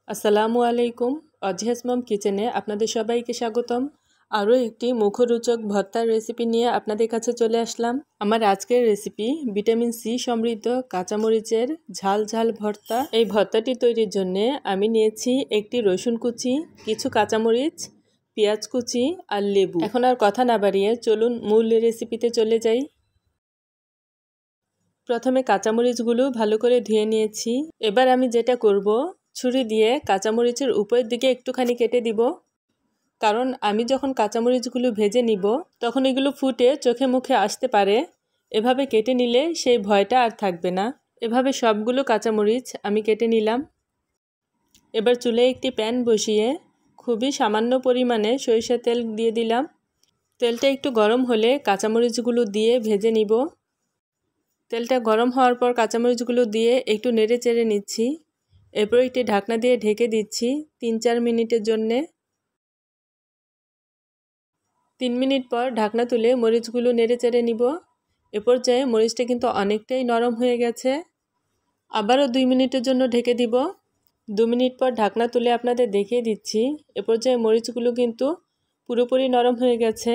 আসসালামু আলাইকুম। অজিহাস মম কিচেনে আপনাদের সবাইকে স্বাগতম। আরও একটি মুখরোচক ভর্তার রেসিপি নিয়ে আপনাদের কাছে চলে আসলাম। আমার আজকের রেসিপি ভিটামিন সি সমৃদ্ধ কাঁচামরিচের ঝাল ঝাল ভর্তা। এই ভর্তাটি তৈরির জন্য আমি নিয়েছি একটি রসুন কুচি, কিছু কাঁচামরিচ, পেঁয়াজ কুচি আর লেবু। এখন আর কথা না বাড়িয়ে চলুন মূল রেসিপিতে চলে যাই। প্রথমে কাঁচামরিচগুলো ভালো করে ধুয়ে নিয়েছি। এবার আমি যেটা করব, ছুরি দিয়ে কাঁচামরিচের উপরের দিকে একটুখানি কেটে দিব, কারণ আমি যখন কাঁচামরিচগুলো ভেজে নিব তখন এগুলো ফুটে চোখে মুখে আসতে পারে। এভাবে কেটে নিলে সেই ভয়টা আর থাকবে না। এভাবে সবগুলো কাঁচামরিচ আমি কেটে নিলাম। এবার চুলে একটি প্যান বসিয়ে খুবই সামান্য পরিমাণে সরিষার তেল দিয়ে দিলাম। তেলটা একটু গরম হলে কাঁচামরিচগুলো দিয়ে ভেজে নিব। তেলটা গরম হওয়ার পর কাঁচামরিচগুলো দিয়ে একটু নেড়ে চেড়ে নিচ্ছি। এরপর একটি ঢাকনা দিয়ে ঢেকে দিচ্ছি 3-4 মিনিটের জন্যে। 3 মিনিট পর ঢাকনা তুলে মরিচগুলো নেড়ে চেড়ে নিব। এ পর্যায়ে মরিচটা কিন্তু অনেকটাই নরম হয়ে গেছে। আবারও 2 মিনিটের জন্য ঢেকে দিব। 2 মিনিট পর ঢাকনা তুলে আপনাদের দেখিয়ে দিচ্ছি। এ পর্যায়ে মরিচগুলো কিন্তু পুরোপুরি নরম হয়ে গেছে।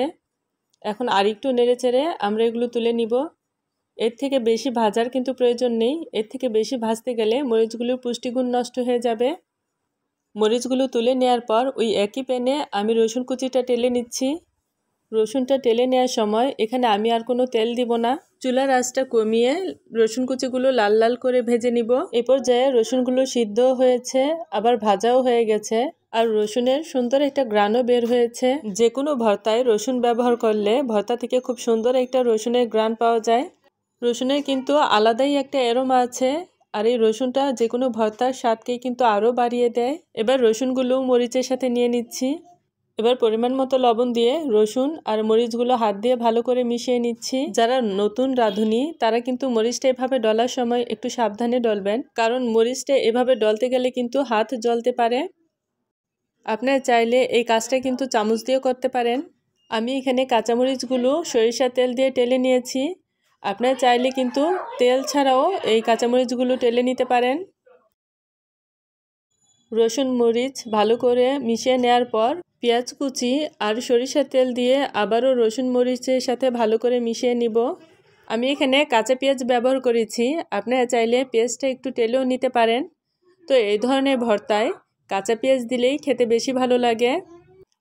এখন আরেকটু নেড়ে চেড়ে আমরা এগুলো তুলে নিব। এর থেকে বেশি ভাজার কিন্তু প্রয়োজন নেই। এর থেকে বেশি ভাজতে গেলে মরিচগুলোর পুষ্টিগুণ নষ্ট হয়ে যাবে। মরিচগুলো তুলে নেওয়ার পর ওই একই প্যানে আমি রসুন কুচিটা টেলে নিচ্ছি। রসুনটা টেলে নেওয়ার সময় এখানে আমি আর কোনো তেল দিব না। চুলার আঁচটা কমিয়ে রসুন কুচিগুলো লাল লাল করে ভেজে নিব। এ পর্যায়ে রসুনগুলো সিদ্ধ হয়েছে, আবার ভাজাও হয়ে গেছে, আর রসুনের সুন্দর একটা গ্রানও বের হয়েছে। যে কোনো ভর্তায় রসুন ব্যবহার করলে ভর্তা থেকে খুব সুন্দর একটা রসুনের গ্রান পাওয়া যায়। রসুনের কিন্তু আলাদাই একটা অ্যারোমা আছে, আর এই রসুনটা যে কোনো ভর্তার স্বাদকেই কিন্তু আরও বাড়িয়ে দেয়। এবার রসুনগুলো মরিচের সাথে নিয়ে নিচ্ছি। এবার পরিমাণ মতো লবণ দিয়ে রসুন আর মরিচগুলো হাত দিয়ে ভালো করে মিশিয়ে নিচ্ছি। যারা নতুন রাঁধুনি তারা কিন্তু মরিচটা এভাবে ডলার সময় একটু সাবধানে ডলবেন, কারণ মরিচটা এভাবে ডলতে গেলে কিন্তু হাত জ্বলতে পারে। আপনারা চাইলে এই কাজটা কিন্তু চামচ দিয়েও করতে পারেন। আমি এখানে কাঁচামরিচগুলো সরিষার তেল দিয়ে টেলে নিয়েছি। আপনারা চাইলে কিন্তু তেল ছাড়াও এই কাঁচামরিচগুলো টেলে নিতে পারেন। রসুন মরিচ ভালো করে মিশিয়ে নেওয়ার পর পেঁয়াজ কুচি আর সরিষার তেল দিয়ে আবারও রসুন মরিচের সাথে ভালো করে মিশিয়ে নিব। আমি এখানে কাঁচা পেঁয়াজ ব্যবহার করেছি। আপনারা চাইলে পেঁয়াজটা একটু টেলেও নিতে পারেন। তো এই ধরনের ভর্তায় কাঁচা পেঁয়াজ দিলেই খেতে বেশি ভালো লাগে।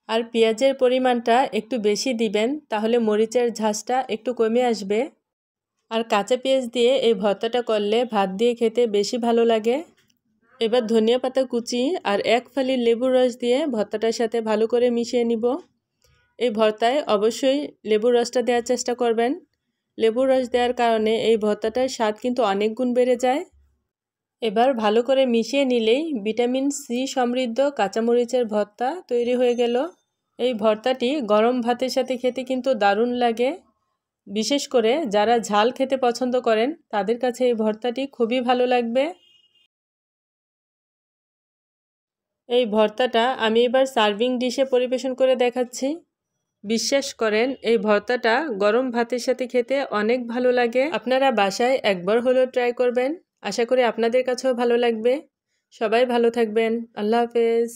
আর পেঁয়াজের পরিমাণটা একটু বেশি দিবেন, তাহলে মরিচের ঝাঁজটা একটু কমে আসবে। আর কাঁচা পেঁয়াজ দিয়ে এই ভর্তাটা করলে ভাত দিয়ে খেতে বেশি ভালো লাগে। এবার ধনিয়া পাতা কুচি আর 1 ফালি লেবুর রস দিয়ে ভর্তাটার সাথে ভালো করে মিশিয়ে নিব। এই ভর্তায় অবশ্যই লেবুর রসটা দেওয়ার চেষ্টা করবেন। লেবুর রস দেওয়ার কারণে এই ভর্তাটার স্বাদ কিন্তু অনেক গুণ বেড়ে যায়। এবার ভালো করে মিশিয়ে নিলেই ভিটামিন সি সমৃদ্ধ কাঁচামরিচের ভর্তা তৈরি হয়ে গেল। এই ভর্তাটি গরম ভাতের সাথে খেতে কিন্তু দারুণ লাগে। বিশেষ করে যারা ঝাল খেতে পছন্দ করেন তাদের কাছে এই ভর্তাটি খুবই ভালো লাগবে। এই ভর্তাটা আমি এবার সার্ভিং ডিশে পরিবেশন করে দেখাচ্ছি। বিশ্বাস করেন এই ভর্তাটা গরম ভাতের সাথে খেতে অনেক ভালো লাগে। আপনারা বাসায় একবার হলেও ট্রাই করবেন। আশা করি আপনাদের কাছেও ভালো লাগবে। সবাই ভালো থাকবেন। আল্লাহ হাফেজ।